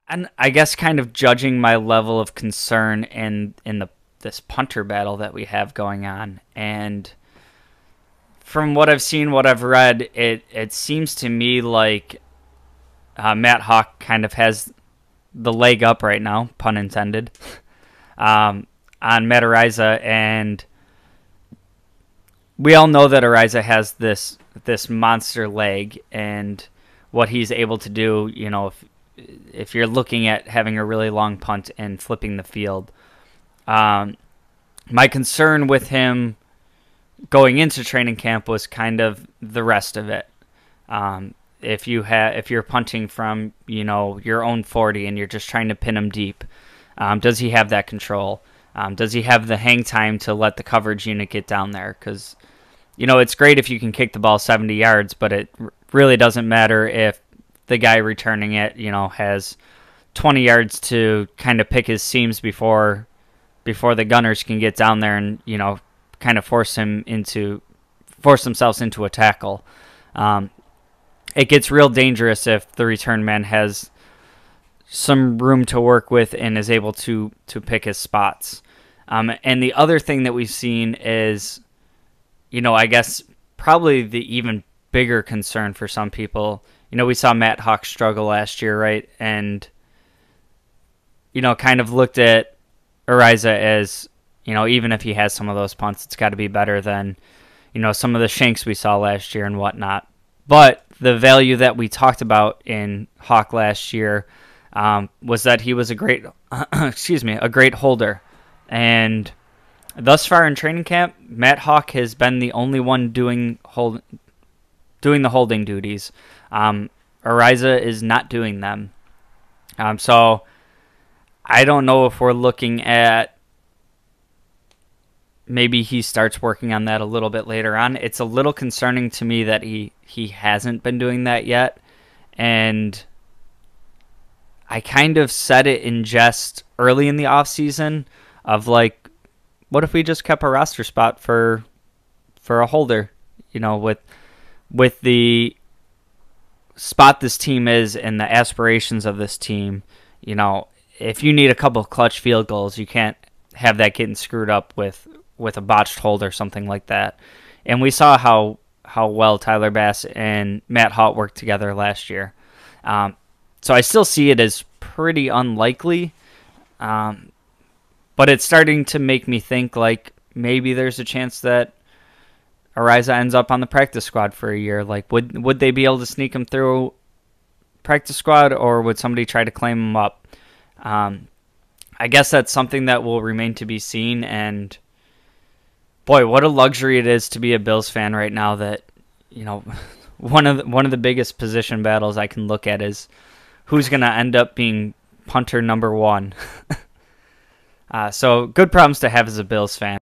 And I guess kind of judging my level of concern in this punter battle that we have going on. And from what I've seen, what I've read, it seems to me like Matt Hawk kind of has the leg up right now, pun intended, on Matt Ariza, and we all know that Ariza has this monster leg, and what he's able to do. If you're looking at having a really long punt and flipping the field, my concern with him going into training camp was kind of the rest of it. If you're punting from your own 40 and you're just trying to pin him deep, does he have that control? Does he have the hang time to let the coverage unit get down there? Because it's great if you can kick the ball 70 yards, but it really doesn't matter if the guy returning it has 20 yards to kind of pick his seams before the gunners can get down there and kind of force themselves into a tackle. It gets real dangerous if the return man has some room to work with and is able to pick his spots. And the other thing that we've seen is, I guess probably the even bigger concern for some people. We saw Matt Hawk struggle last year, right? And, kind of looked at Ariza as, even if he has some of those punts, it's got to be better than, some of the shanks we saw last year and whatnot. But the value that we talked about in Hawk last year was that he was a great, a great holder. And thus far in training camp, Matt Hawk has been the only one doing the holding duties. Ariza is not doing them. So I don't know if we're looking at maybe he starts working on that a little bit later on. It's a little concerning to me that he hasn't been doing that yet. And I kind of said it in jest early in the offseason of like, what if we just kept a roster spot for a holder, with the spot this team is and the aspirations of this team. If you need a couple of clutch field goals, you can't have that getting screwed up with a botched hold or something like that. And we saw how well Tyler Bass and Matt Hawk worked together last year. So I still see it as pretty unlikely, but it's starting to make me think like maybe there's a chance that Ariza ends up on the practice squad for a year. Like, would they be able to sneak him through practice squad, or would somebody try to claim him up? I guess that's something that will remain to be seen. And boy, what a luxury it is to be a Bills fan right now. That one of the biggest position battles I can look at is who's going to end up being punter number one. So good problems to have as a Bills fan.